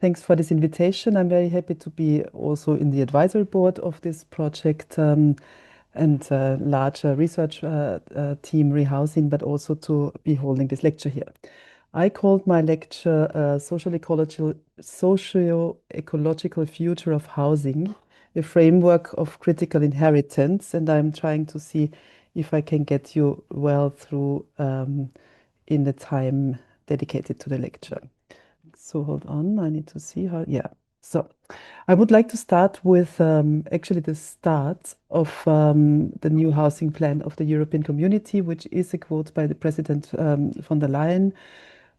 Thanks for this invitation. I'm very happy to be also in the advisory board of this project and larger research team ReHousIn, but also to be holding this lecture here. I called my lecture Socio-ecological Future of Housing, a framework of critical inheritance, and I'm trying to see if I can get you well through in the time dedicated to the lecture. So hold on, I need to see how, yeah. So I would like to start with actually the start of the new housing plan of the European Community, which is a quote by the President von der Leyen,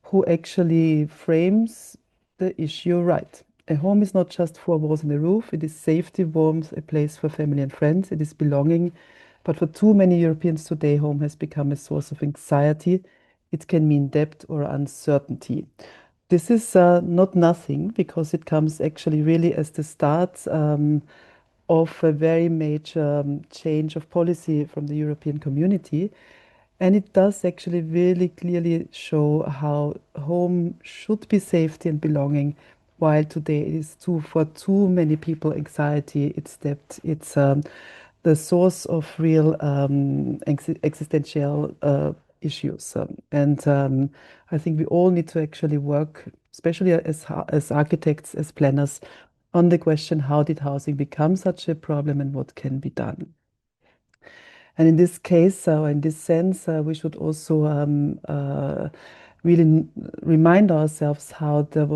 who actually frames the issue right. A home is not just four walls and a roof, it is safety, warmth, a place for family and friends, it is belonging. But for too many Europeans today, home has become a source of anxiety. It can mean debt or uncertainty. This is not nothing because it comes actually really as the start of a very major change of policy from the European Community. And it does actually really clearly show how home should be safety and belonging, while today it is for too many people anxiety, it's debt, it's the source of real existential issues. And I think we all need to actually work, especially as architects, as planners, on the question, how did housing become such a problem and what can be done? And in this case, in this sense, we should also really remind ourselves how there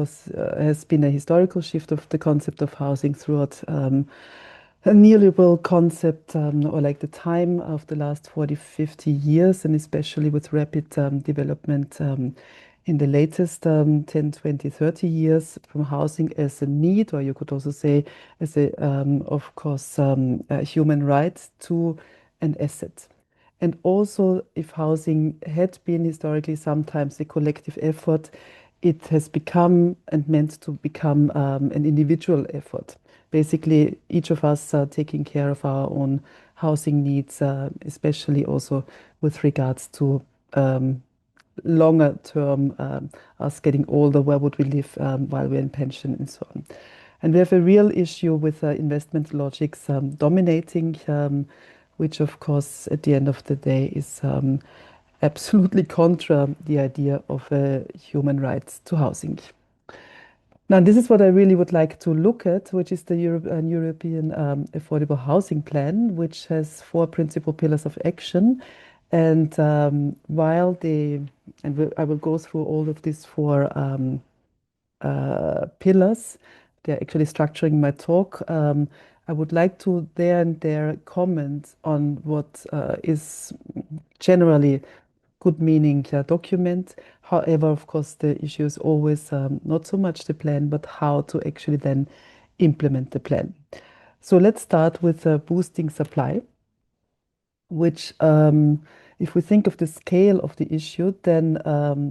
has been a historical shift of the concept of housing throughout a neoliberal concept, or like the time of the last 40, 50 years, and especially with rapid development in the latest 10, 20, 30 years from housing as a need, or you could also say as a, of course, a human right to an asset. And also, if housing had been historically sometimes a collective effort, it has become and meant to become an individual effort. Basically, each of us taking care of our own housing needs, especially also with regards to longer term, us getting older, where would we live while we're in pension and so on. And we have a real issue with investment logics dominating, which of course at the end of the day is absolutely contra the idea of human rights to housing. Now, this is what I really would like to look at, which is the European Affordable Housing Plan, which has four principal pillars of action. And I will go through all of these four pillars. They're actually structuring my talk. I would like to there and there comment on what is generally good meaning document. However, of course, the issue is always not so much the plan, but how to actually then implement the plan. So let's start with boosting supply, which, if we think of the scale of the issue, then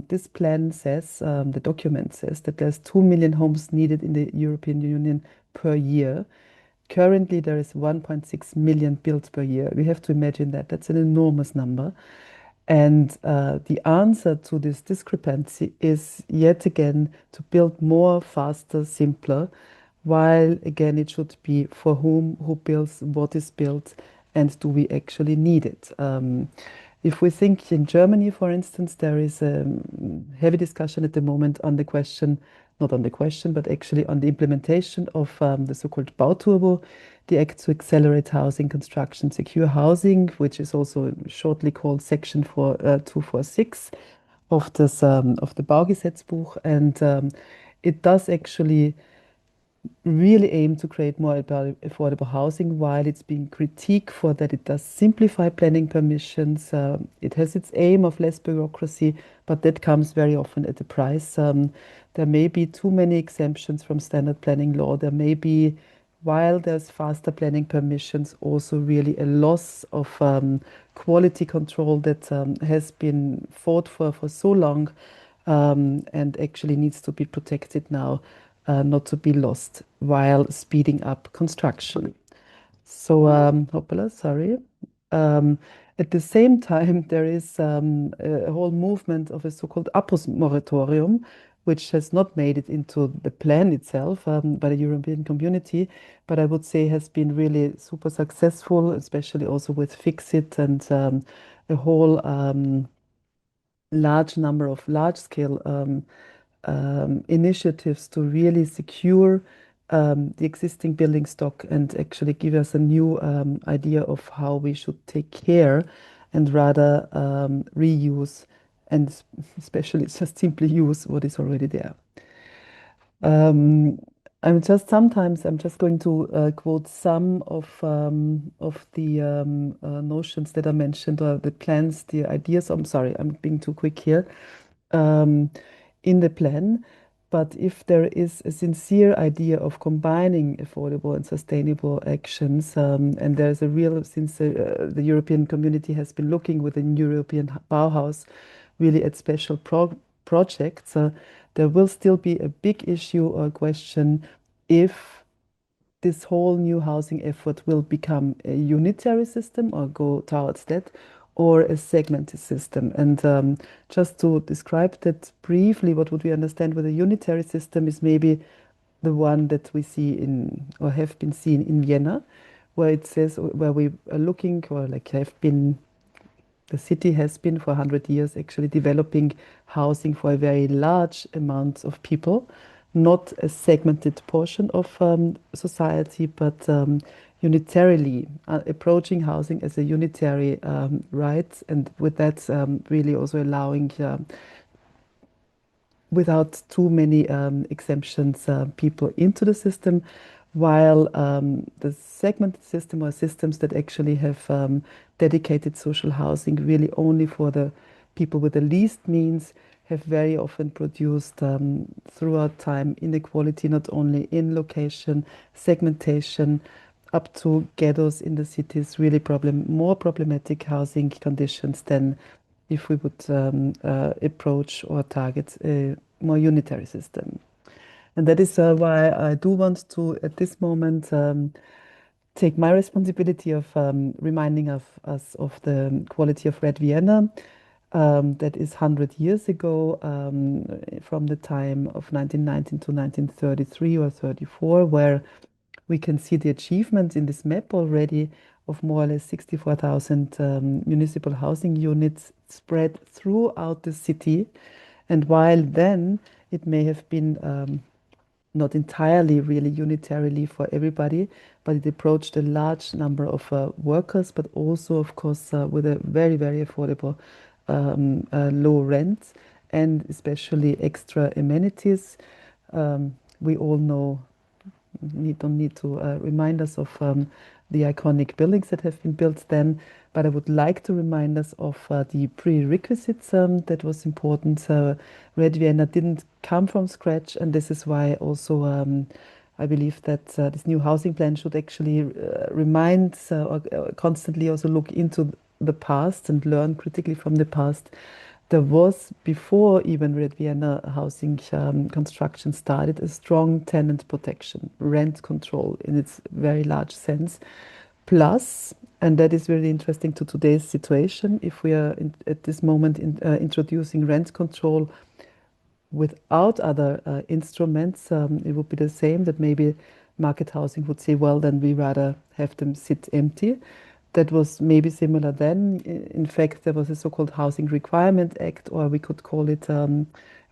this plan says, the document says that there's 2 million homes needed in the European Union per year. Currently, there is 1.6 million built per year. We have to imagine that. That's an enormous number. And the answer to this discrepancy is yet again to build more, faster, simpler, while again it should be for whom, who builds, what is built, and do we actually need it? If we think in Germany, for instance, there is a heavy discussion at the moment on the question, not on the question, but actually on the implementation of the so-called Bauturbo, the Act to Accelerate Housing Construction, Secure Housing, which is also shortly called Section 246 of the Baugesetzbuch, and it does actually really aim to create more affordable housing, while it's being critiqued for that it does simplify planning permissions. It has its aim of less bureaucracy, but that comes very often at a price. There may be too many exemptions from standard planning law. There may be, while there's faster planning permissions, also really a loss of quality control that has been fought for so long, and actually needs to be protected now, not to be lost while speeding up construction. So, hoppala, sorry. At the same time, there is a whole movement of a so-called Abbruchsmoratorium, which has not made it into the plan itself by the European community, but I would say has been really super successful, especially also with Fixit and a whole large number of large-scale initiatives to really secure the existing building stock and actually give us a new idea of how we should take care and rather reuse and especially just simply use what is already there. Um, I'm just going to quote some of the notions that are mentioned or the plans, the ideas. I'm sorry, I'm being too quick here. Um, in the plan, but if there is a sincere idea of combining affordable and sustainable actions, and there's a real, since the European community has been looking within European Bauhaus really at special projects, there will still be a big issue or question if this whole new housing effort will become a unitary system or go towards that, or a segmented system. And just to describe that briefly, what would we understand with a unitary system is maybe the one that we see in or have been seen in Vienna, where it says where we are looking or like have been the city has been for 100 years actually developing housing for a very large amount of people, not a segmented portion of society, but unitarily approaching housing as a unitary right, and with that really also allowing without too many exemptions people into the system, while the segmented system or systems that actually have dedicated social housing really only for the people with the least means have very often produced throughout time inequality, not only in location, segmentation, up to ghettos in the cities, really more problematic housing conditions than if we would approach or target a more unitary system. And that is why I do want to, at this moment, take my responsibility of reminding of us of the quality of Red Vienna. That is 100 years ago, from the time of 1919 to 1933 or 34, where we can see the achievements in this map already of more or less 64,000 municipal housing units spread throughout the city. And while then it may have been not entirely really unitarily for everybody, but it approached a large number of workers, but also, of course, with a very, very affordable low rent and especially extra amenities. We all know don't need to remind us of the iconic buildings that have been built then, but I would like to remind us of the prerequisites that was important. Red Vienna didn't come from scratch, and this is why also I believe that this new housing plan should actually remind or constantly also look into the past and learn critically from the past. There was, before even Red Vienna housing construction started, a strong tenant protection, rent control in its very large sense. Plus, and that is really interesting to today's situation, if we are at this moment introducing rent control without other instruments, it would be the same that maybe market housing would say, well, then we rather have them sit empty. That was maybe similar then. In fact, there was a so-called Housing Requirement Act, or we could call it,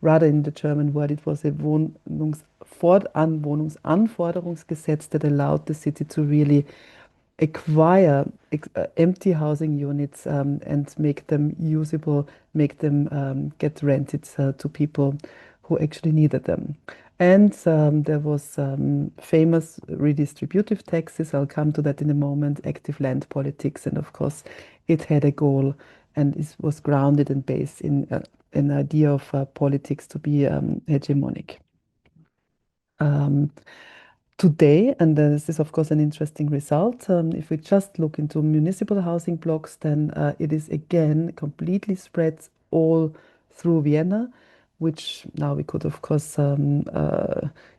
rather in the German word, it was a Wohnungsanforderungsgesetz that allowed the city to really acquire empty housing units and make them usable, make them get rented to people who actually needed them. And there was famous redistributive taxes. I'll come to that in a moment. Active land politics, and of course, it had a goal, and it was grounded and based in an idea of politics to be hegemonic. Um, Today, and this is of course an interesting result, if we just look into municipal housing blocks, then it is again completely spread all through Vienna, which now we could of course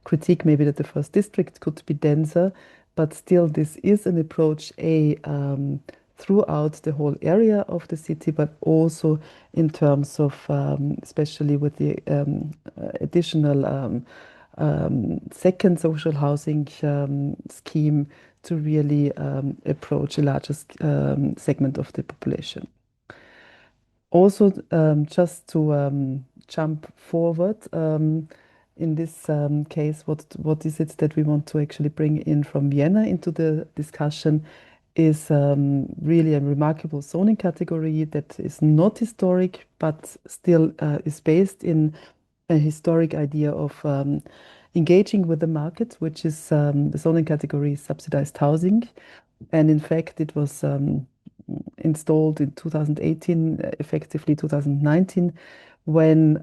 critique maybe that the first district could be denser, but still this is an approach throughout the whole area of the city, but also in terms of, especially with the additional second social housing scheme to really approach a larger segment of the population. Also, just to jump forward, in this case, what is it that we want to actually bring in from Vienna into the discussion is really a remarkable zoning category that is not historic, but still is based in a historic idea of engaging with the market, which is the zoning category subsidized housing. And in fact, it was installed in 2018, effectively 2019, when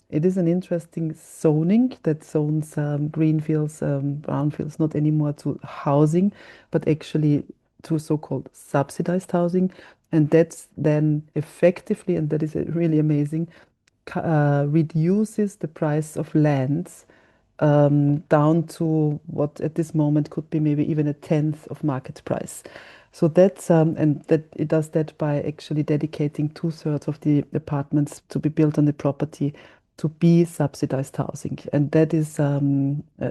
it is an interesting zoning that zones greenfields, brownfields, not anymore to housing, but actually to so-called subsidized housing. And that's then effectively, and that is really amazing, reduces the price of lands down to what at this moment could be maybe even a tenth of market price. So that's and that it does that by actually dedicating 2/3 of the apartments to be built on the property to be subsidized housing, and that is a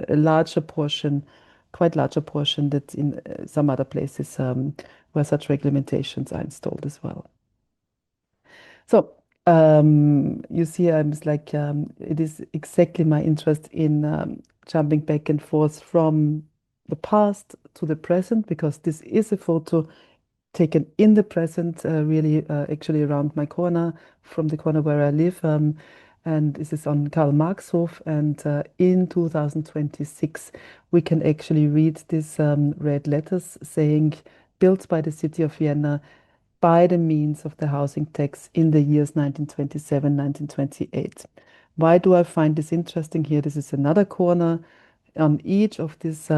larger portion, quite larger portion that in some other places where such regulations are installed as well. So you see, I'm just like it is exactly my interest in jumping back and forth from the past to the present, because this is a photo taken in the present, really actually around my corner, from the corner where I live. And this is on Karl Marxhof. And in 2026, we can actually read these red letters saying, built by the city of Vienna by the means of the housing tax in the years 1927, 1928. Why do I find this interesting here? This is another corner. On each of these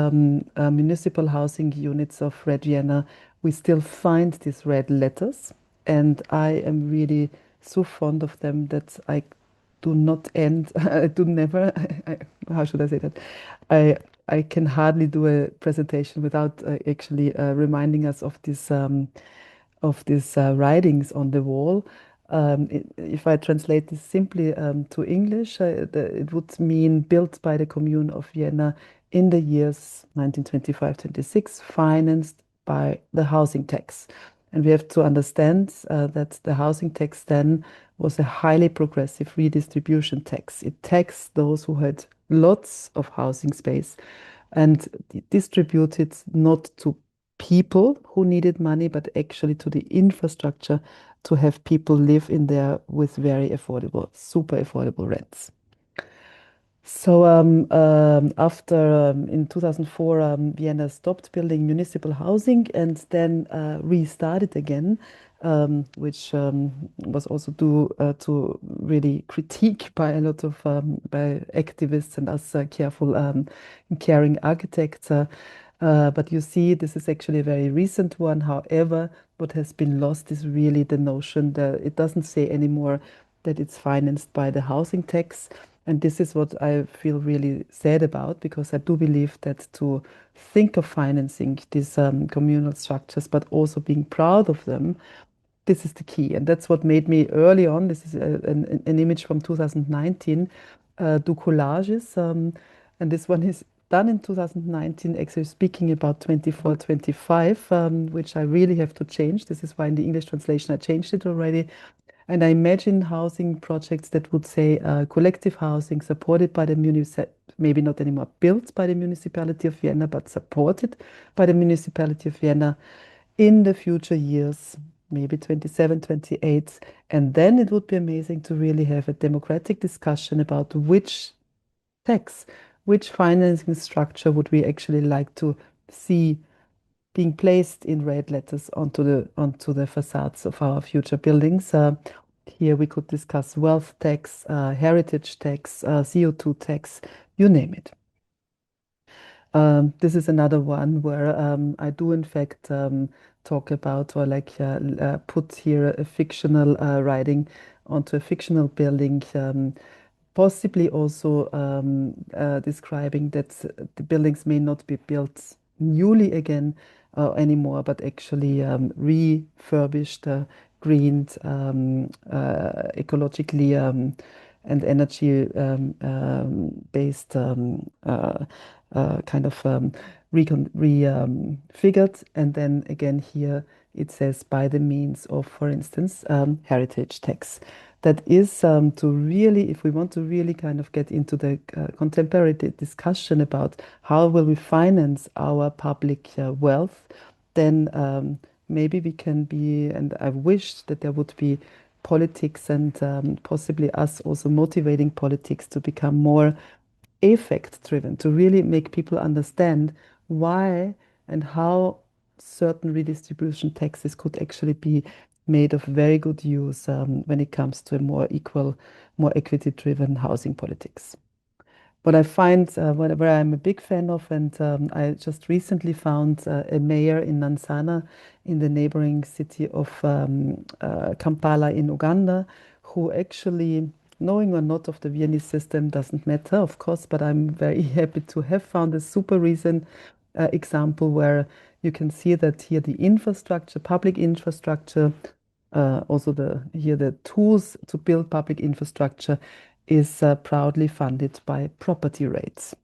municipal housing units of Red Vienna, we still find these red letters, and I am really so fond of them that I do not end, I do never, how should I say that? I, I can hardly do a presentation without actually reminding us of these writings on the wall. If I translate this simply to English, it would mean built by the Commune of Vienna in the years 1925-26, financed by the housing tax. And we have to understand that the housing tax then was a highly progressive redistribution tax. It taxed those who had lots of housing space and distributed not to people who needed money, but actually to the infrastructure to have people live in there with very affordable, super affordable rents. So after in 2004, Vienna stopped building municipal housing and then restarted again, which was also due to really critique by a lot of by activists and us careful, caring architects. But you see, this is actually a very recent one. However, what has been lost is really the notion that it doesn't say anymore that it's financed by the housing tax. And this is what I feel really sad about, because I do believe that to think of financing these communal structures, but also being proud of them, this is the key. And that's what made me early on, this is an image from 2019, do collages. And this one is done in 2019, actually speaking about 24, 25, which I really have to change. This is why in the English translation I changed it already. And I imagine housing projects that would say collective housing supported by the municipality, maybe not anymore built by the municipality of Vienna, but supported by the municipality of Vienna in the future years, maybe 27, 28. And then it would be amazing to really have a democratic discussion about which tax, which financing structure would we actually like to see being placed in red letters onto the facades of our future buildings. Here we could discuss wealth tax, heritage tax, CO2 tax, you name it. This is another one where I do in fact talk about, or like put here a fictional writing onto a fictional building, possibly also describing that the buildings may not be built newly again, anymore, but actually refurbished, greened, ecologically and energy based kind of refigured. And then again here it says by the means of, for instance, heritage tax. That is to really, if we want to really kind of get into the contemporary discussion about how will we finance our public wealth, then maybe we can be, and I wish that there would be politics and possibly us also motivating politics to become more effect driven, to really make people understand why and how certain redistribution taxes could actually be made of very good use when it comes to a more equal, more equity driven housing politics. What I find, where I'm a big fan of, and I just recently found a mayor in Nansana, in the neighboring city of Kampala in Uganda, who actually, knowing or not of the Viennese system doesn't matter, of course, but I'm very happy to have found a super recent example where you can see that here the infrastructure, public infrastructure, also the tools to build public infrastructure is proudly funded by property rates.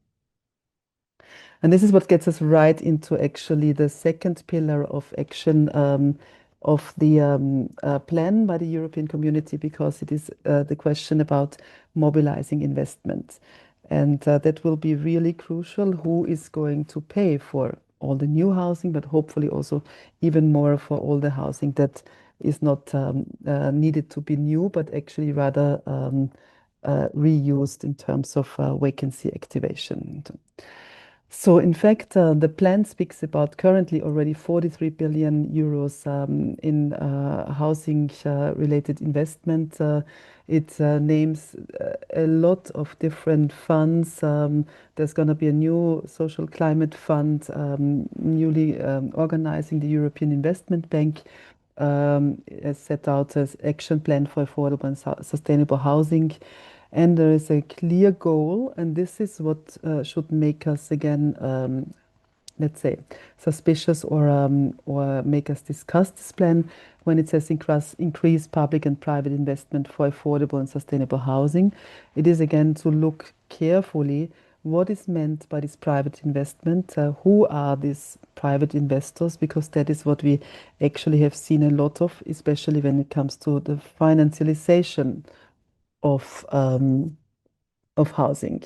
And this is what gets us right into actually the second pillar of action of the plan by the European Community, because it is the question about mobilizing investment. And that will be really crucial. Who is going to pay for all the new housing, but hopefully also even more for all the housing that is not needed to be new, but actually rather reused in terms of vacancy activation. So, in fact, the plan speaks about currently already 43 billion euros in housing related investment. It names a lot of different funds. There's going to be a new social climate fund, newly organizing the European Investment Bank. Has set out as action plan for affordable and sustainable housing. And there is a clear goal, and this is what should make us again, let's say, suspicious or make us discuss this plan when it says increase public and private investment for affordable and sustainable housing. It is again to look carefully what is meant by this private investment, who are these private investors, because that is what we actually have seen a lot of, especially when it comes to the financialization of housing.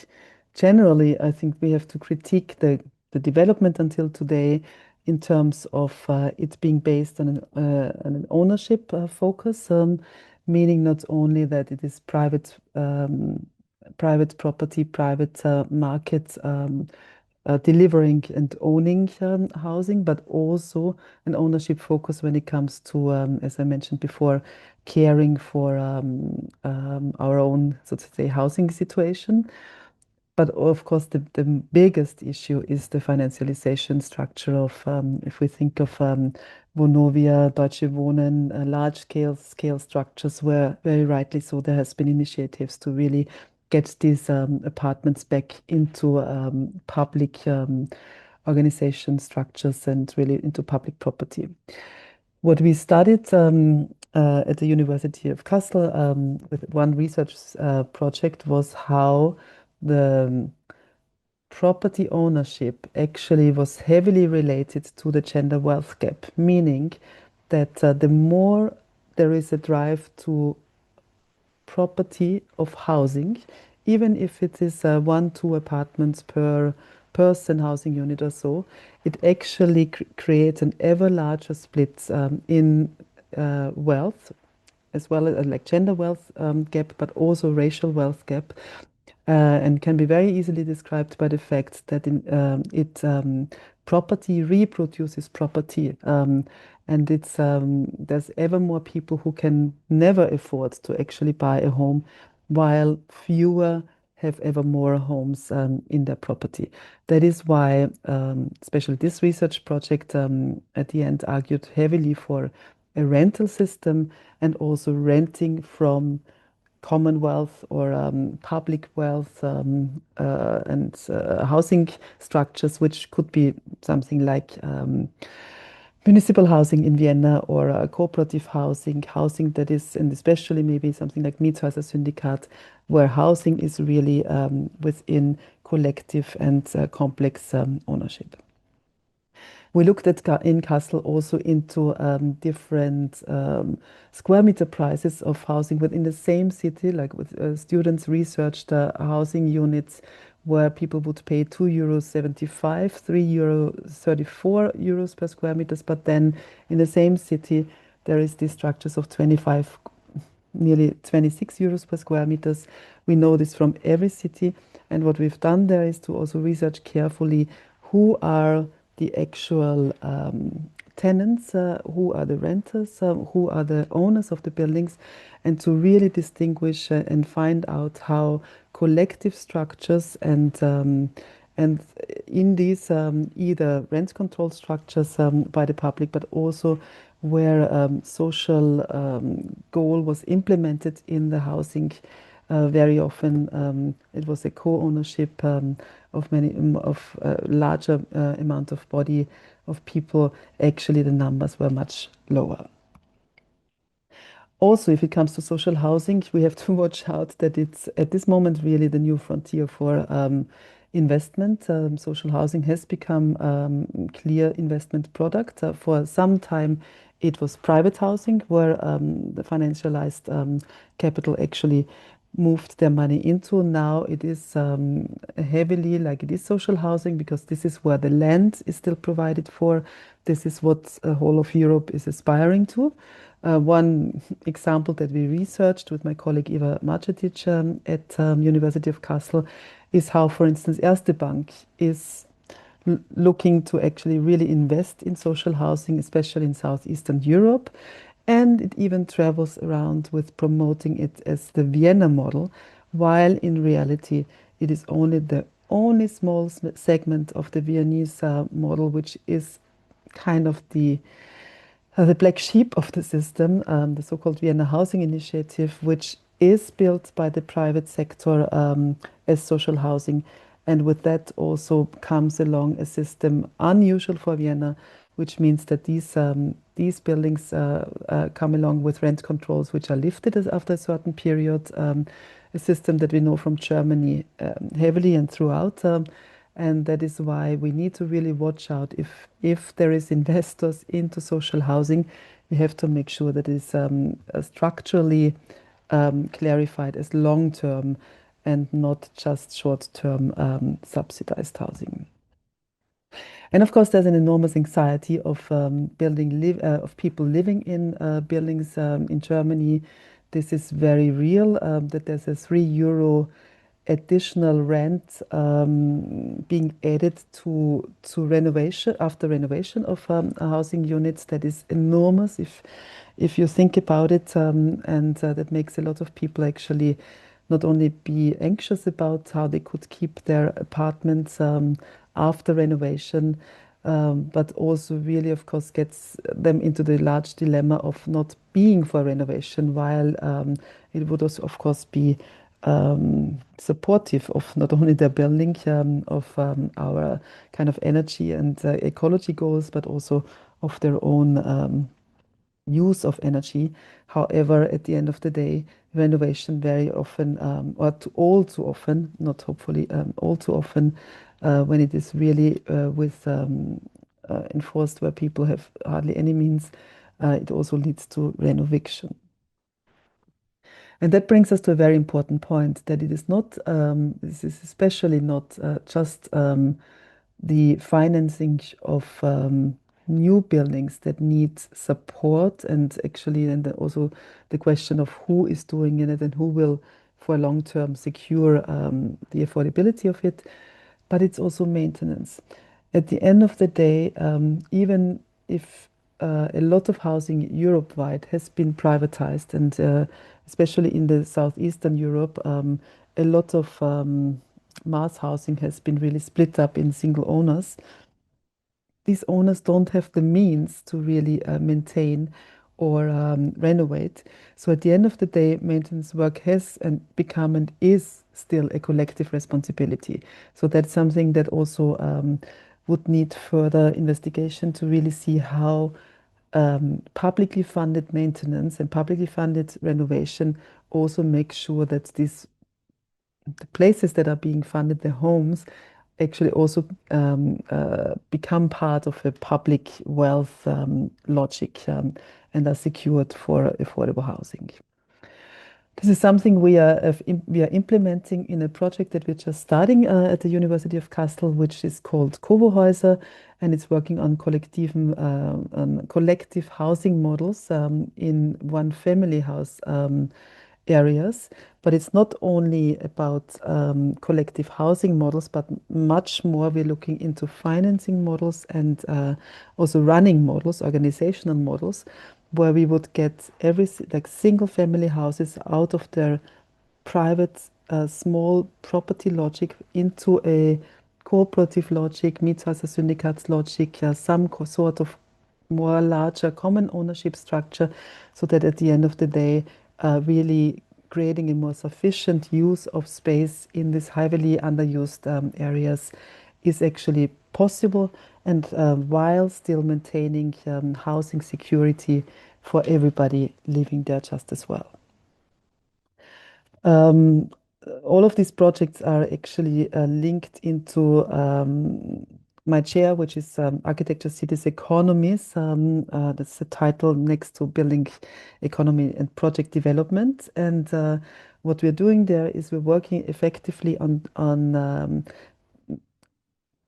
Generally, I think we have to critique the development until today in terms of it being based on an ownership focus, meaning not only that it is private property, private market delivering and owning housing, but also an ownership focus when it comes to, as I mentioned before, caring for our own, so to say, housing situation. But of course, the biggest issue is the financialization structure of, if we think of Vonovia, Deutsche Wohnen, large scale structures, where very rightly so there has been initiatives to really get these apartments back into public organization structures and really into public property. What we studied at the University of Kassel with one research project was how the property ownership actually was heavily related to the gender wealth gap, meaning that the more there is a drive to property of housing, even if it is one, two apartments per person housing unit or so, it actually creates an ever larger split in wealth, as well as like gender wealth gap, but also racial wealth gap. And can be very easily described by the fact that property reproduces property, and there's ever more people who can never afford to actually buy a home, while fewer have ever more homes in their property. That is why, especially this research project at the end argued heavily for a rental system and also renting from commonwealth or public wealth and housing structures, which could be something like municipal housing in Vienna or cooperative housing, housing that is, and especially maybe something like Mietshäuser-Syndikat, where housing is really within collective and complex ownership. We looked at in Kassel also into different square meter prices of housing within the same city, like with students researched housing units where people would pay 2 €75, €3, 34 per square meters. But then in the same city, there is these structures of 25, nearly 26 euros per square meters. We know this from every city. And what we've done there is to also research carefully who are the actual tenants, who are the renters, who are the owners of the buildings, and to really distinguish and find out how collective structures and in these either rent control structures by the public, but also where social goal was implemented in the housing. Very often, it was a co-ownership of many of larger amount of body of people. Actually, the numbers were much lower. Also, if it comes to social housing, we have to watch out that it's at this moment really the new frontier for investment. Social housing has become clear investment product. For some time, it was private housing where the financialized capital actually moved their money into. Now it is heavily like it is social housing because this is where the land is still provided for. This is what the whole of Europe is aspiring to. One example that we researched with my colleague Eva Macetic at University of Kassel is how, for instance, Erste Bank is looking to actually really invest in social housing, especially in Southeastern Europe. And it even travels around with promoting it as the Vienna model, while in reality, it is only the only small segment of the Viennese model, which is kind of the black sheep of the system, the so-called Vienna Housing Initiative, which is built by the private sector as social housing. And with that also comes along a system unusual for Vienna, which means that these buildings come along with rent controls, which are lifted after a certain period, a system that we know from Germany heavily and throughout. And that is why we need to really watch out if there is investors into social housing, we have to make sure that it is structurally clarified as long-term and not just short-term subsidized housing. And of course, there's an enormous anxiety of of people living in buildings in Germany. This is very real. That there's a €3 additional rent being added to renovation after renovation of housing units. That is enormous if you think about it, and that makes a lot of people actually not only be anxious about how they could keep their apartments after renovation, but also really, of course, gets them into the large dilemma of not being for renovation, while it would also, of course, be supportive of not only their building, of our kind of energy and ecology goals, but also of their own use of energy. However, at the end of the day, renovation very often, all too often, not hopefully, all too often, when it is really with enforced where people have hardly any means, it also leads to renoviction. And that brings us to a very important point that it is not, this is especially not just the financing of new buildings that need support, and actually, and also the question of who is doing it and who will, for long term, secure the affordability of it, but it's also maintenance. At the end of the day, even if a lot of housing Europe-wide has been privatized, and especially in the southeastern Europe, a lot of mass housing has been really split up in single owners. These owners don't have the means to really maintain or renovate. So at the end of the day, maintenance work has and become and is still a collective responsibility. So that's something that also would need further investigation to really see how publicly funded maintenance and publicly funded renovation also make sure that the places that are being funded, the homes, actually also become part of a public wealth logic and are secured for affordable housing. This is something we are implementing in a project that we're just starting at the University of Kassel, which is called Covohäuser, and it's working on collective housing models in one family house areas. But it's not only about collective housing models, but much more we're looking into financing models and also running models, organizational models, where we would get like single family houses out of their private small property logic into a cooperative logic, Mietshäuser-Syndikats logic, some sort of more larger common ownership structure, so that at the end of the day, really creating a more sufficient use of space in these heavily underused areas is actually possible, and while still maintaining housing security for everybody living there just as well. Um, all of these projects are actually linked into my chair, which is Architecture, Cities, Economies. That's the title next to Building Economy and Project Development. And what we're doing there is we're working effectively on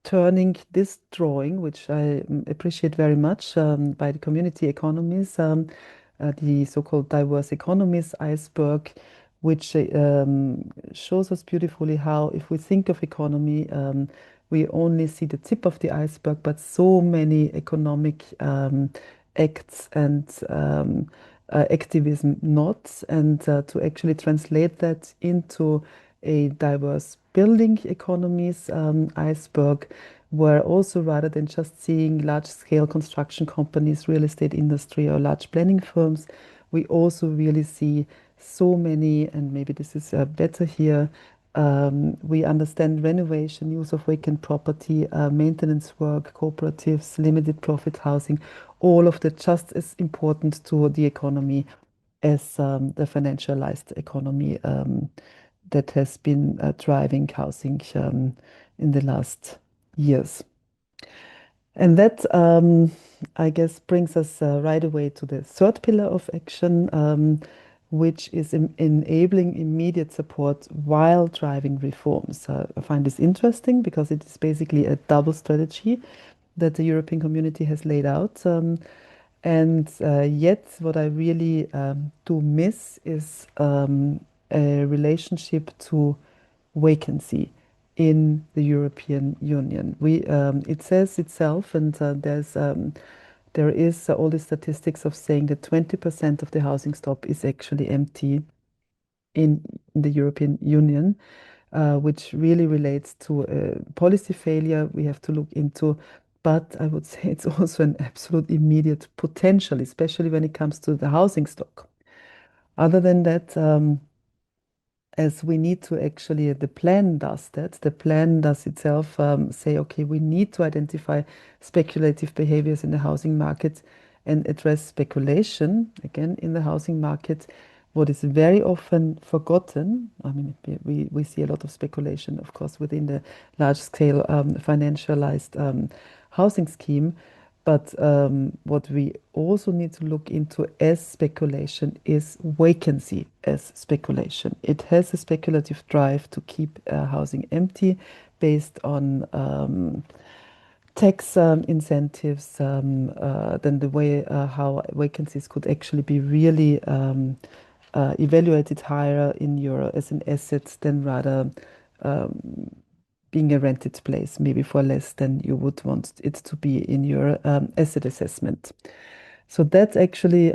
turning this drawing, which I appreciate very much, by the community economies, the so-called diverse economies iceberg, which shows us beautifully how, if we think of economy, we only see the tip of the iceberg, but so many economic acts and activism knots, and to actually translate that into a diverse building economies iceberg, where also rather than just seeing large-scale construction companies, real estate industry, or large planning firms, we also really see so many, and maybe this is better here, we understand renovation, use of vacant property, maintenance work, cooperatives, limited profit housing, all of that just as important to the economy as the financialized economy that has been driving housing in the last years. And that, I guess, brings us right away to the third pillar of action, which is enabling immediate support while driving reforms. I find this interesting because it is basically a double strategy that the European community has laid out. And yet, what I really do miss is a relationship to vacancy in the European Union. It says itself, and there is all the statistics of saying that 20% of the housing stock is actually empty in the European Union, which really relates to policy failure we have to look into. But I would say it's also an absolute immediate potential, especially when it comes to the housing stock. Other than that, as we need to actually, the plan does that. The plan does itself say, okay, we need to identify speculative behaviors in the housing market and address speculation, again, in the housing market. What is very often forgotten, I mean, we see a lot of speculation, of course, within the large-scale financialized housing scheme. But what we also need to look into as speculation is vacancy as speculation. It has a speculative drive to keep housing empty based on tax incentives, then the way how vacancies could actually be really evaluated higher in your as an asset than rather being a rented place, maybe for less than you would want it to be in your asset assessment. So that actually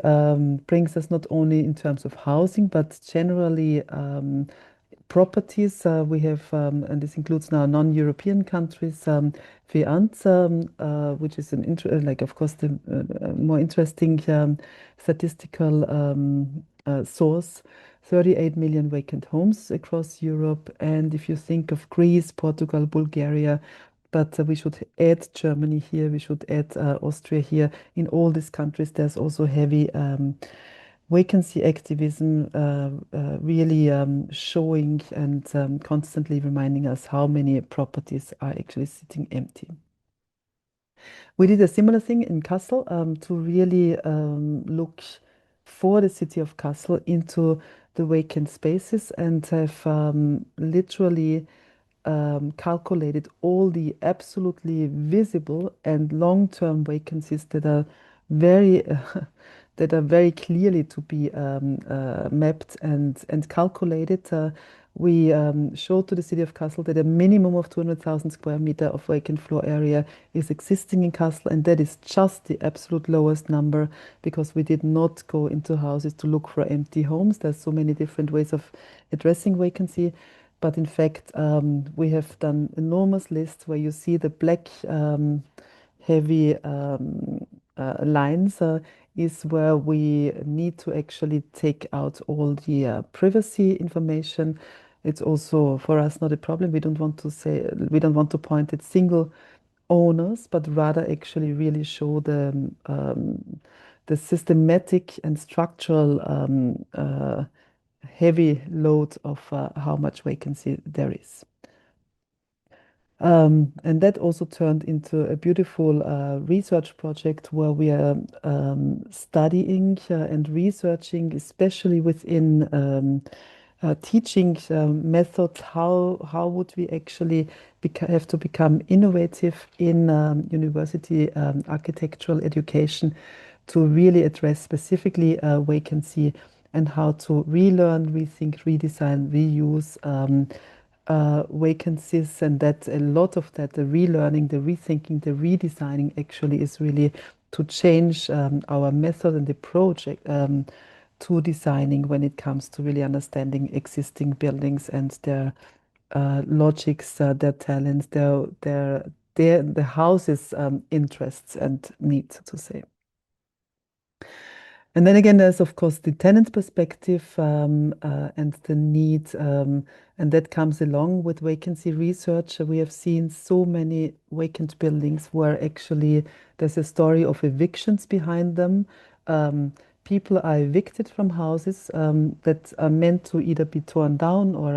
brings us not only in terms of housing, but generally properties. We have, and this includes now non-European countries, Veant, which is like, of course, the more interesting statistical source. 38 million vacant homes across Europe. And if you think of Greece, Portugal, Bulgaria, but we should add Germany here, we should add Austria here. In all these countries, there's also heavy vacancy activism, really showing and constantly reminding us how many properties are actually sitting empty. We did a similar thing in Kassel to really look for the city of Kassel into the vacant spaces and have literally calculated all the absolutely visible and long-term vacancies that are very that are very clearly to be mapped and calculated. We showed to the city of Kassel that a minimum of 200,000 square meter of vacant floor area is existing in Kassel, and that is just the absolute lowest number because we did not go into houses to look for empty homes. There's so many different ways of addressing vacancy. But in fact, we have done enormous lists where you see the black heavy lines is where we need to actually take out all the privacy information. It's also for us not a problem. We don't want to point at single owners, but rather actually really show the systematic and structural heavy load of how much vacancy there is. And that also turned into a beautiful research project where we are studying and researching, especially within teaching methods, how would we actually have to become innovative in university architectural education to really address specifically vacancy and how to relearn, rethink, redesign, reuse vacancies, and that a lot of that, the relearning, the rethinking, the redesigning actually is really to change our method and approach to designing when it comes to really understanding existing buildings and their logics, their talents, the house's interests and needs, so to say. And then again, there's of course the tenant perspective and the need, and that comes along with vacancy research. We have seen so many vacant buildings where actually there's a story of evictions behind them. People are evicted from houses that are meant to either be torn down or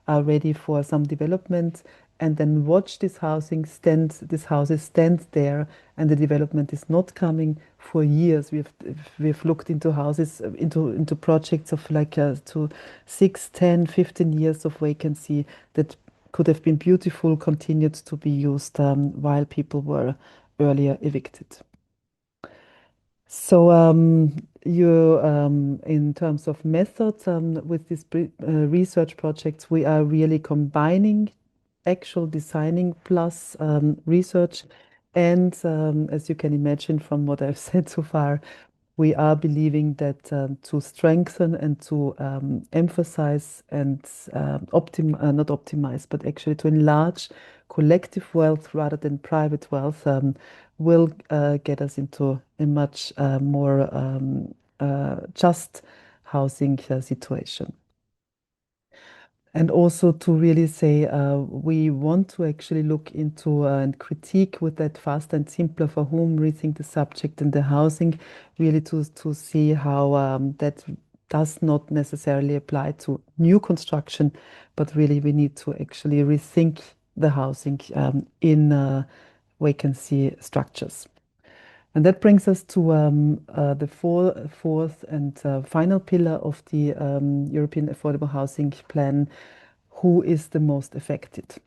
are ready for some development, and then watch these houses stand there, and the development is not coming for years. We've looked into houses, into projects of like to 6, 10, 15 years of vacancy that could have been beautiful, continued to be used while people were earlier evicted. So in terms of methods, with these research projects, we are really combining actual designing plus research. And as you can imagine from what I've said so far, we are believing that to strengthen and to emphasize and not optimize, but actually to enlarge collective wealth rather than private wealth will get us into a much more just housing situation. And also to really say we want to actually look into and critique with that fast and simpler for whom rethink the subject and the housing, really to see how that does not necessarily apply to new construction, but really we need to actually rethink the housing in vacancy structures. And that brings us to the fourth and final pillar of the European Affordable Housing Plan: who is the most affected?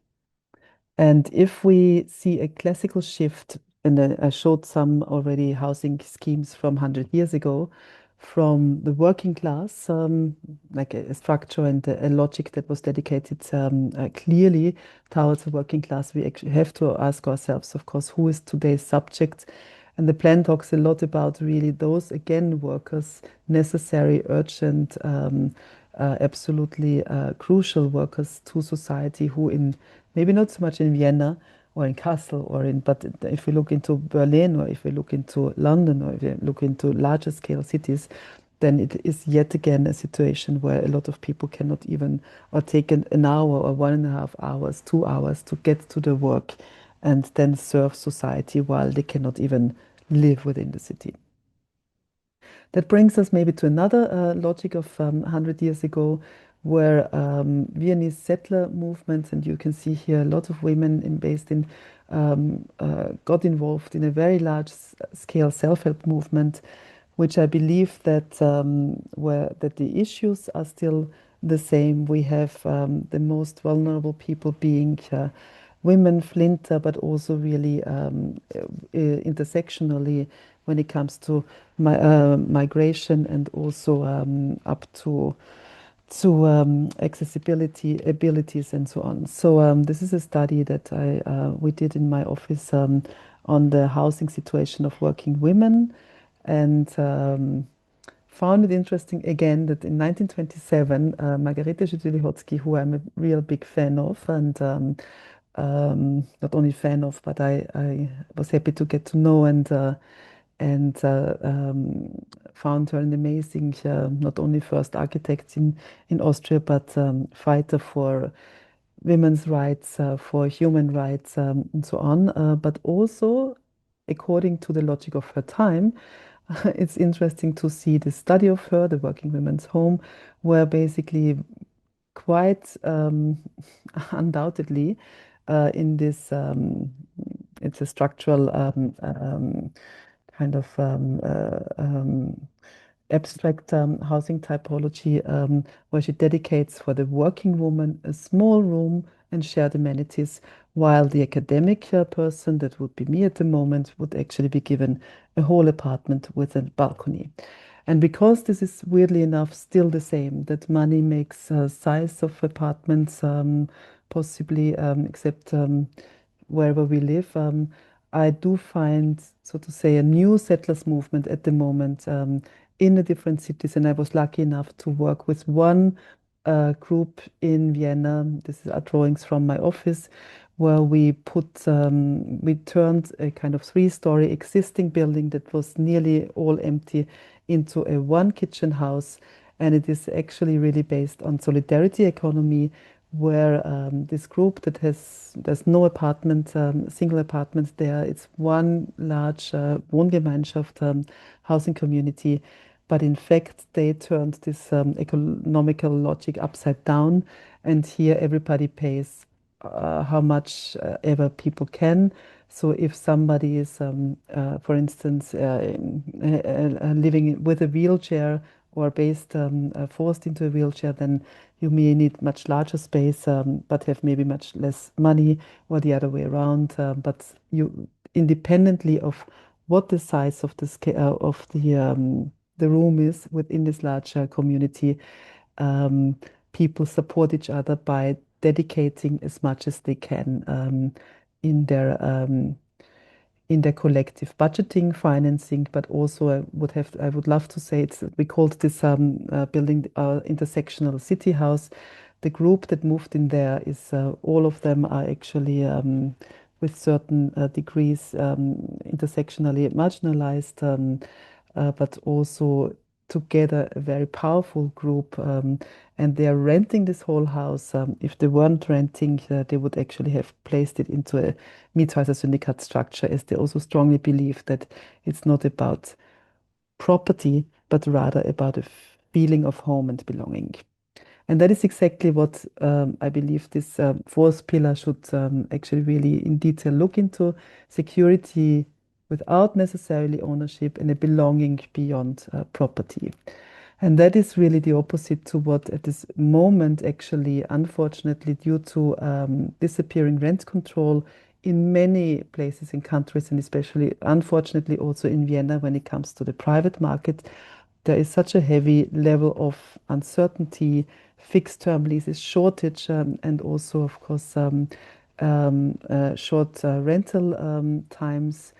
And if we see a classical shift, and I showed some already housing schemes from 100 years ago, from the working class, like a structure and a logic that was dedicated clearly towards the working class, we actually have to ask ourselves, of course, who is today's subject? And the plan talks a lot about really those, again, workers, necessary, urgent, absolutely crucial workers to society who in maybe not so much in Vienna or in Kassel or in, but if we look into Berlin or if we look into London or if we look into larger scale cities, then it is yet again a situation where a lot of people cannot even or take an hour or 1.5 hours, 2 hours to get to the work and then serve society while they cannot even live within the city. That brings us maybe to another logic of 100 years ago, where Viennese settler movements, and you can see here a lot of women based in, got involved in a very large scale self-help movement, which I believe that that the issues are still the same. We have the most vulnerable people being women, Flinter, but also really intersectionally when it comes to migration and also up to accessibility, abilities, and so on. So this is a study that we did in my office on the housing situation of working women, and found it interesting again that in 1927, Margarete Żytuli-Hodzki, who I'm a real big fan of, and not only fan of, but I was happy to get to know and found her an amazing, not only first architect in Austria, but fighter for women's rights, for human rights, and so on. But also, according to the logic of her time, it's interesting to see the study of her, the Working Women's Home, where basically quite undoubtedly in this it's a structural kind of abstract housing typology where she dedicates for the working woman a small room and shared amenities, while the academic person, that would be me at the moment, would actually be given a whole apartment with a balcony. And because this is weirdly enough still the same, that money makes size of apartments possibly, except wherever we live, I do find, so to say, a new settlers movement at the moment in the different cities. And I was lucky enough to work with one group in Vienna. These are drawings from my office, where we turned a kind of three-story existing building that was nearly all empty into a one kitchen house. And it is actually really based on solidarity economy, where this group that there's no apartment, single apartment there. It's one large Wohngemeinschaft housing community. But in fact, they turned this economical logic upside down. And here everybody pays how much ever people can. So if somebody is, for instance, living with a wheelchair or forced into a wheelchair, then you may need much larger space, but have maybe much less money, or the other way around. But you, independently of what the size of the room is within this larger community, um, people support each other by dedicating as much as they can in their collective budgeting, financing, but also I would love to say we called this building intersectional city house. The group that moved in there is all of them are actually with certain degrees intersectionally marginalized, but also together a very powerful group. And they are renting this whole house. If they weren't renting, they would actually have placed it into a Miethäuser-Syndikat structure, as they also strongly believe that it's not about property, but rather about a feeling of home and belonging. And that is exactly what I believe this fourth pillar should actually really in detail look into: security without necessarily ownership and a belonging beyond property. And that is really the opposite to what at this moment, actually, unfortunately, due to disappearing rent control in many places in countries, and especially, unfortunately, also in Vienna, when it comes to the private market, there is such a heavy level of uncertainty, fixed term leases, shortage, and also, of course, short rental times,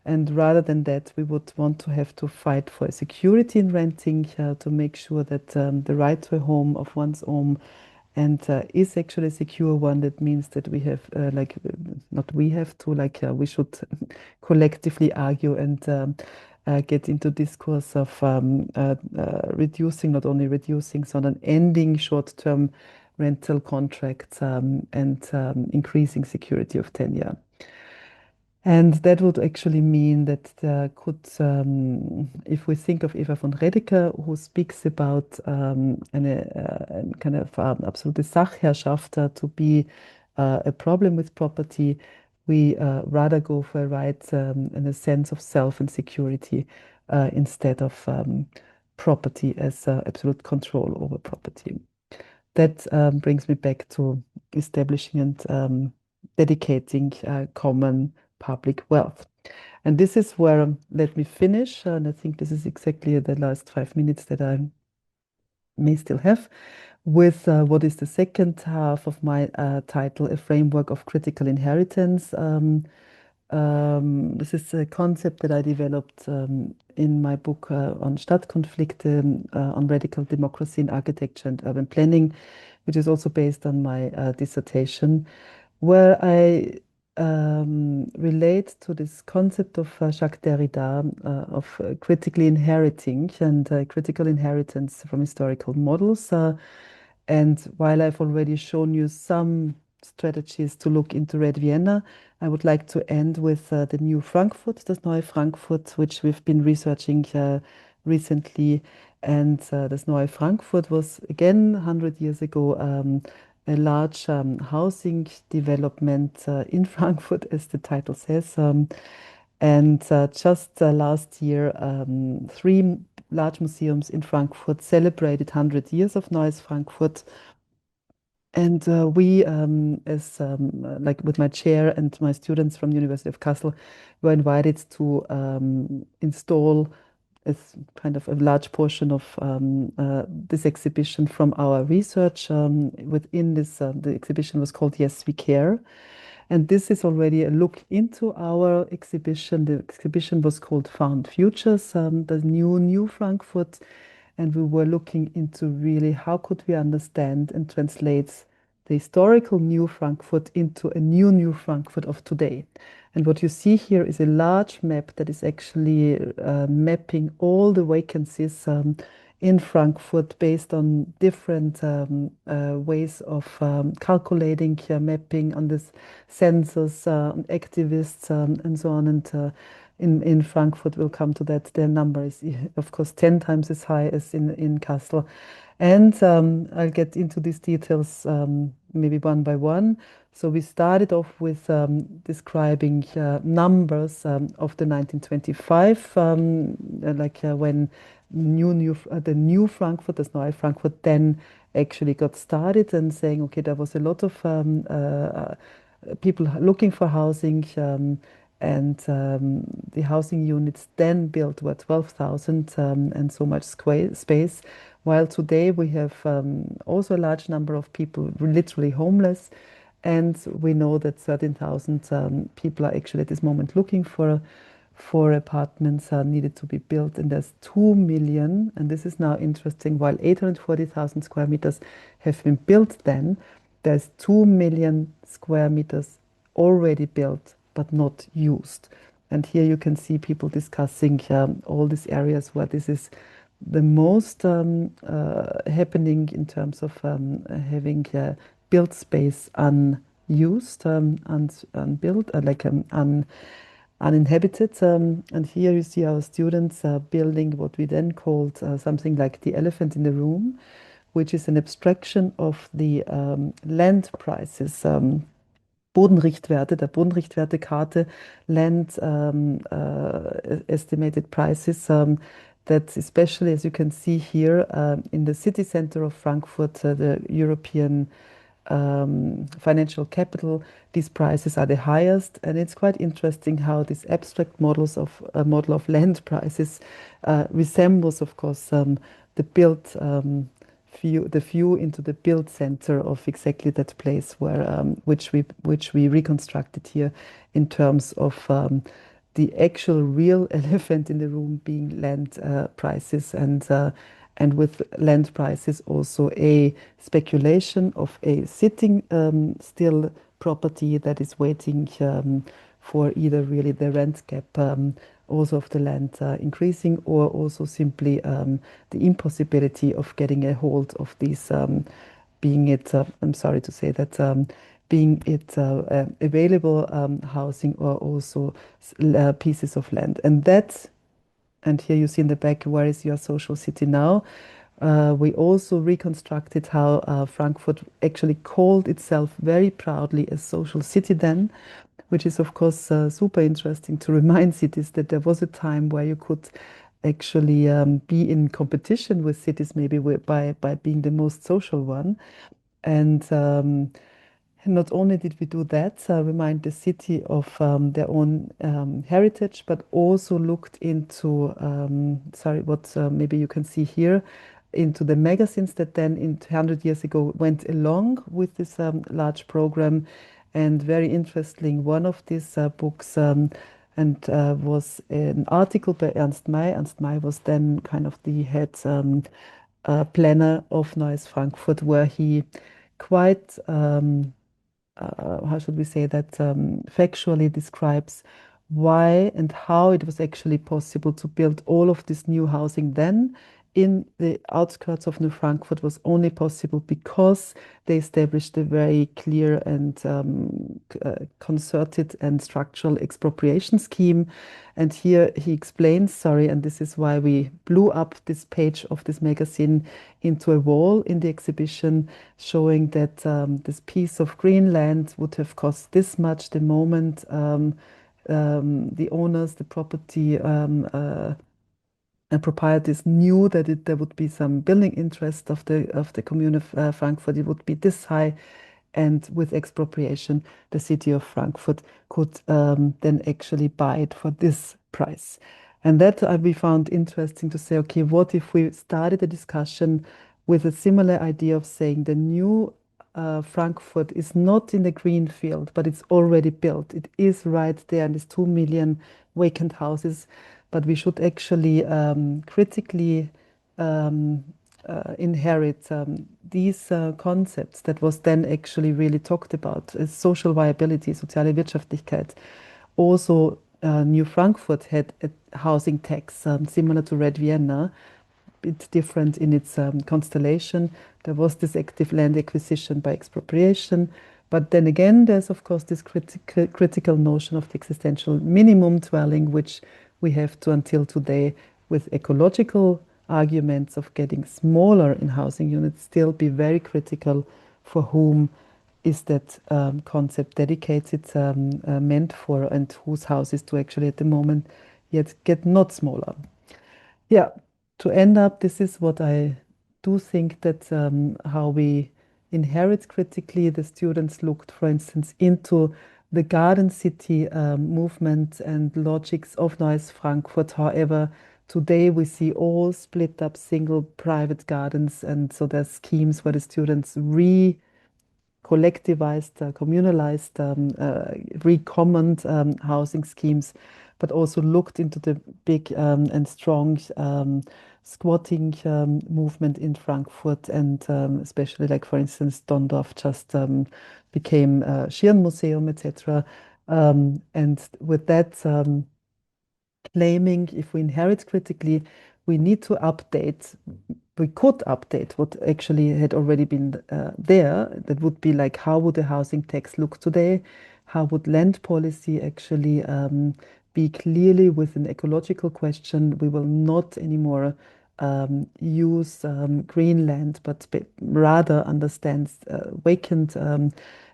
And rather than that, we would want to have to fight for security in renting to make sure that the right to a home of one's own and is actually a secure one. That means that we have not we have to we should collectively argue and get into discourse of reducing, not only reducing, sondern ending short-term rental contracts and increasing security of tenure. And that would actually mean that there could, if we think of Eva von Redeker, who speaks about eine kind of absolute Sachherrschaft to be a problem with property, we rather go for a right and a sense of self and security instead of property as absolute control over property. That brings me back to establishing and dedicating common public wealth. And this is where, let me finish, and I think this is exactly the last 5 minutes that I may still have, with what is the second half of my title, A Framework of Critical Inheritance. This is a concept that I developed in my book on Stadtkonflikte, on radical democracy in architecture and urban planning, which is also based on my dissertation, where I relate to this concept of Jacques Derrida of critically inheriting and critical inheritance from historical models. And while I've already shown you some strategies to look into Red Vienna, I would like to end with the new Frankfurt, das neue Frankfurt, which we've been researching recently. And das neue Frankfurt was, again, 100 years ago, a large housing development in Frankfurt, as the title says. And just last year, three large museums in Frankfurt celebrated 100 years of Neues Frankfurt. And we, as like with my chair and my students from the University of Kassel, were invited to install as kind of a large portion of this exhibition from our research. Within this, the exhibition was called Yes, We Care. And this is already a look into our exhibition. The exhibition was called Found Futures, the new Frankfurt. And we were looking into really how could we understand and translate the historical New Frankfurt into a new Frankfurt of today. And what you see here is a large map that is actually mapping all the vacancies in Frankfurt based on different ways of calculating, mapping on this census, activists, and so on. And in Frankfurt, we'll come to that. Their number is, of course, 10 times as high as in Kassel. And I'll get into these details maybe one by one. So we started off with describing numbers of the 1925, when the new Frankfurt, das neue Frankfurt, then actually got started, and saying, okay, there was a lot of people looking for housing, and the housing units then built were 12,000 and so much space. While today we have also a large number of people literally homeless, and we know that 13,000 people are actually at this moment looking for apartments needed to be built, and there's 2 million, and this is now interesting, while 840,000 square meters have been built then, there's 2 million square meters already built but not used. And here you can see people discussing all these areas where this is the most happening in terms of having built space unused, unbuilt, uninhabited. And here you see our students building what we then called something like the elephant in the room, which is an abstraction of the land prices. Bodenrichtwerte, der Bodenrichtwertekarte, land estimated prices, that especially, as you can see here, in the city center of Frankfurt, the European financial capital, these prices are the highest. And it's quite interesting how these abstract models of a model of land prices resembles, of course, the built the view into the build center of exactly that place where which we reconstructed here in terms of the actual real elephant in the room being land prices, and with land prices also a speculation of a sitting still property that is waiting for either really the rent cap also of the land increasing, or also simply the impossibility of getting a hold of these being it, I'm sorry to say that, being it available housing, or also pieces of land. And that, and here you see in the back, where is your social city now? We also reconstructed how Frankfurt actually called itself very proudly a social city then, which is, of course, super interesting to remind cities that there was a time where you could actually be in competition with cities, maybe by being the most social one. And not only did we do that, remind the city of their own heritage, but also looked into, sorry, what maybe you can see here, into the magazines that then, 100 years ago, went along with this large program. And very interesting, one of these books and was an article by Ernst May. Ernst May was then kind of the head planner of Neues Frankfurt, where he quite how should we say that, factually describes why and how it was actually possible to build all of this new housing then in the outskirts of New Frankfurt was only possible because they established a very clear and concerted and structural expropriation scheme. And here he explains, sorry, and this is why we blew up this page of this magazine into a wall in the exhibition, showing that this piece of green land would have cost this much the moment the owners, the property and proprietors knew that there would be some building interest of the commune of Frankfurt. It would be this high, and with expropriation, the city of Frankfurt could then actually buy it for this price. And that we found interesting to say, okay, what if we started a discussion with a similar idea of saying the new Frankfurt is not in the green field, but it's already built. It is right there, and there's 2 million vacant houses. But we should actually critically inherit these concepts that was then actually really talked about as social viability, soziale Wirtschaftlichkeit. Also, New Frankfurt had a housing tax similar to Red Vienna, bit different in its constellation. There was this active land acquisition by expropriation. But then again, there's of course this critical notion of the existential minimum dwelling, which we have to until today, with ecological arguments of getting smaller in housing units, still be very critical for whom is that concept dedicated, meant for, and whose houses to actually at the moment yet get not smaller. Yeah, to end up, this is what I do think that how we inherit critically. The students looked, for instance, into the garden city movement and logics of Neues Frankfurt. However, today we see all split up single private gardens, and so there's schemes where the students collectivized, communalized, recommoned housing schemes, but also looked into the big and strong squatting movement in Frankfurt, and especially, like for instance, Dondorf just became Schirnmuseum, etc. And with that, claiming if we inherit critically, we need to update. We could update what actually had already been there. That would be like, how would the housing tax look today? How would land policy actually be clearly with an ecological question? We will not anymore use green land, but rather understand vacant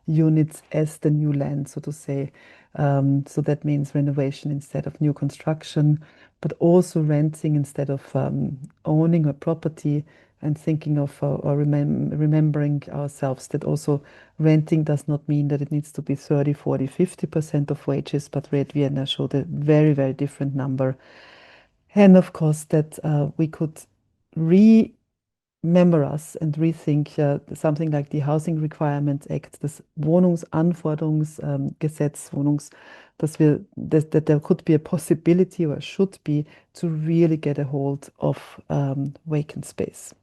units as the new land, so to say. So that means renovation instead of new construction, but also renting instead of owning a property, and thinking of or remembering ourselves that also renting does not mean that it needs to be 30, 40, 50% of wages, but Red Vienna showed a very, very different number. And of course, that we could remember us and rethink something like the Housing Requirements Act, das Wohnungsanforderungsgesetz, that there could be a possibility or should be to really get a hold of vacant space.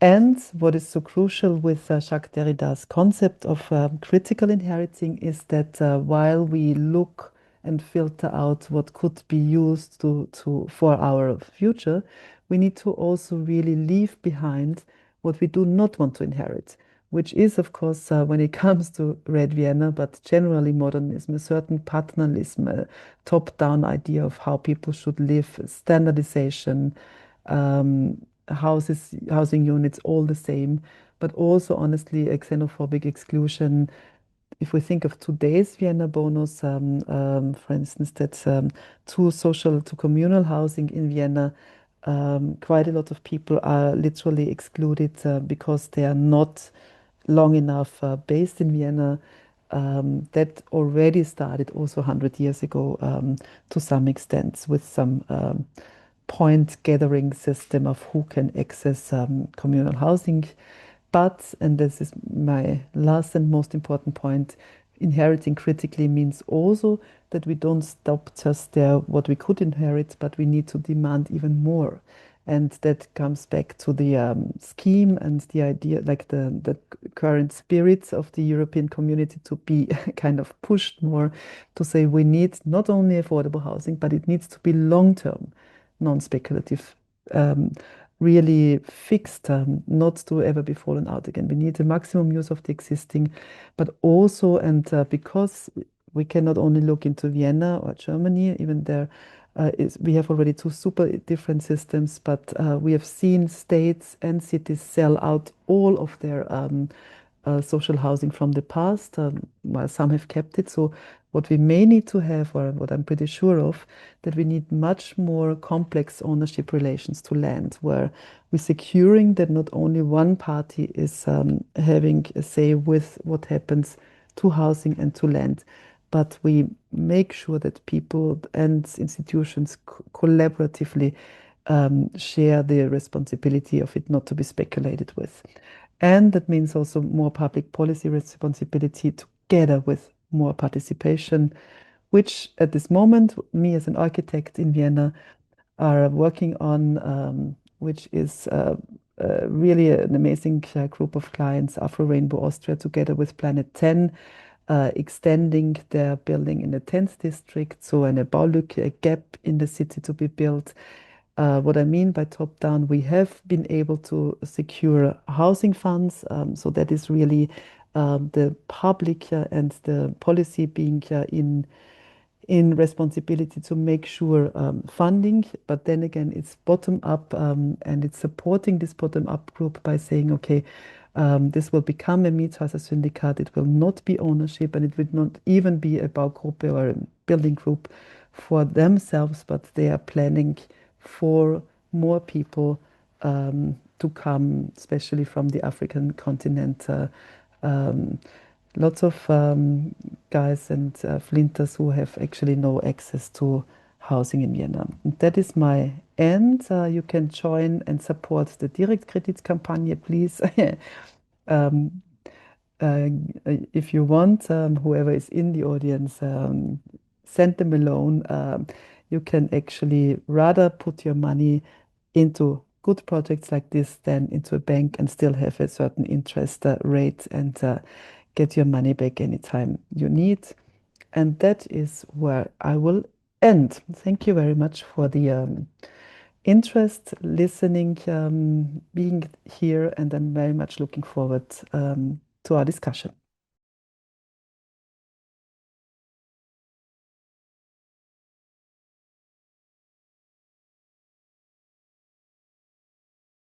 And what is so crucial with Jacques Derrida's concept of critical inheriting is that while we look and filter out what could be used for our future, we need to also really leave behind what we do not want to inherit, which is, of course, when it comes to Red Vienna, but generally modernism, a certain paternalism, a top-down idea of how people should live, standardization, housing units, all the same, but also honestly a xenophobic exclusion. If we think of today's Vienna bonus, for instance, that to communal housing in Vienna, quite a lot of people are literally excluded because they are not long enough based in Vienna. That already started also 100 years ago to some extent with some point gathering system of who can access communal housing. But, and this is my last and most important point, inheriting critically means also that we don't stop just there what we could inherit, but we need to demand even more. And that comes back to the scheme and the idea, like the current spirits of the European community to be kind of pushed more to say we need not only affordable housing, but it needs to be long-term, non-speculative, um, really fixed, not to ever be fallen out again. We need the maximum use of the existing, but also, and because we cannot only look into Vienna or Germany, even there we have already two super different systems, but we have seen states and cities sell out all of their social housing from the past, while some have kept it. So what we may need to have, or what I'm pretty sure of, that we need much more complex ownership relations to land, where we're securing that not only one party is having a say with what happens to housing and to land, but we make sure that people and institutions collaboratively share the responsibility of it not to be speculated with. And that means also more public policy responsibility together with more participation, which at this moment, me as an architect in Vienna are working on, which is really an amazing group of clients, Afro Rainbow Austria, together with Planet 10, extending their building in the 10th district, so an Baulücke, a gap in the city to be built. What I mean by top down, we have been able to secure housing funds. So that is really the public and the policy being in responsibility to make sure funding, but then again, it's bottom up and it's supporting this bottom up group by saying, okay, this will become a Mietshäuser-Syndikat, it will not be ownership, and it will not even be a Baugruppe or a building group for themselves, but they are planning for more people to come, especially from the African continent. Um, Lots of guys and flinters who have actually no access to housing in Vienna. And that is my end. You can join and support the Direktkreditkampagne, please. um, uh, if you want, whoever is in the audience, send them a loan. You can actually rather put your money into good projects like this than into a bank and still have a certain interest rate and get your money back anytime you need. And that is where I will end. Thank you very much for the interest, listening, being here, and I'm very much looking forward to our discussion.